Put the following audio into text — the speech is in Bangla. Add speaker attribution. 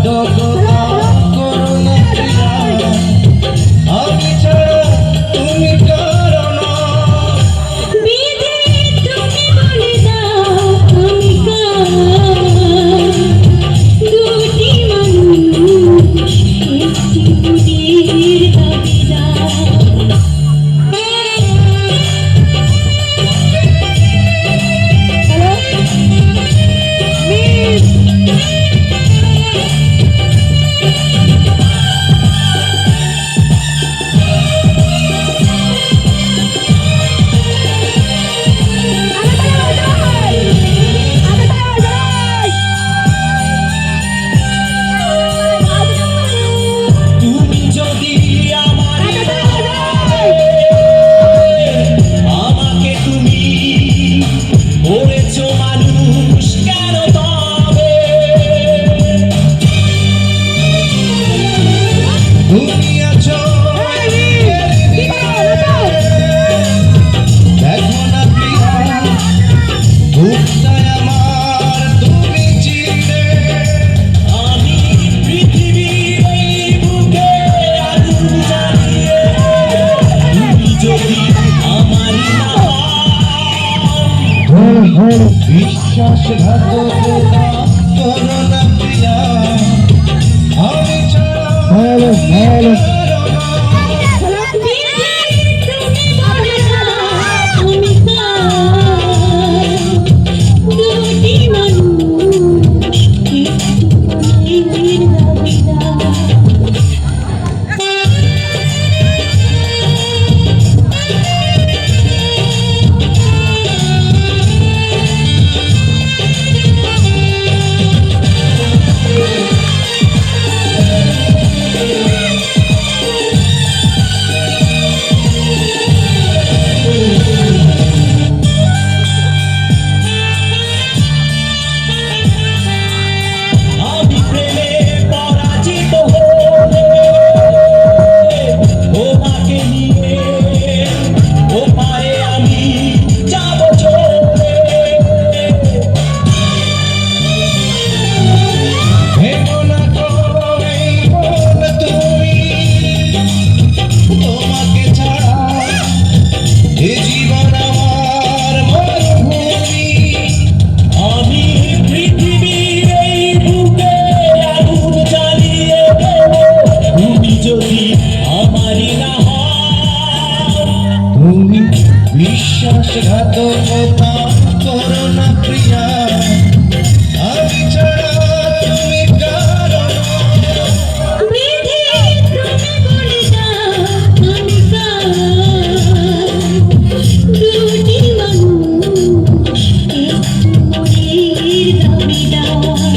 Speaker 1: ঘাতকতা করো না প্রিয়া, আমি ছাড়া তুমি কারণ।
Speaker 2: বিধি তুমি বলে দাও আমি কার, দুটি মানুষ একটি মুদির দাবিদার।
Speaker 1: তুমি যদি আমারই না হও, আমাকে তুমি করেছো মানুষ কেন তবে? তুমি আছো এর ভিতরে, দেখো না প্রিয়া বুকটায় আমার তুমি চিরে। আমি পৃথিবীর এই বুকে আগুন জ্বালিয়ে, তুমি যদি আমারই না হও, বিশ্বাসঘাতকতা করো না প্রিয়া, আমি ছাড়া কারো না। আমি প্রেমে পরাজিত হলে তোমাকে নিয়ে ওপারে আমি যাব চলে। ভেবো না তো এই মন তুমি, তোমাকে ছাড়া এ জীবন আমার মরুভূমি। আমি পৃথিবীর এই বুকে আগুন জ্বালিয়ে দেব, তুমি যদি আমারই না হও। তুমি বিশ্বাসঘাতকতা করো না প্রিয়া, আমি ছাড়া তুমি কারো না।
Speaker 2: বিধি তুমি বলে দাও আমি কার, দুটি মানুষ একটি মুদির দাবিদার।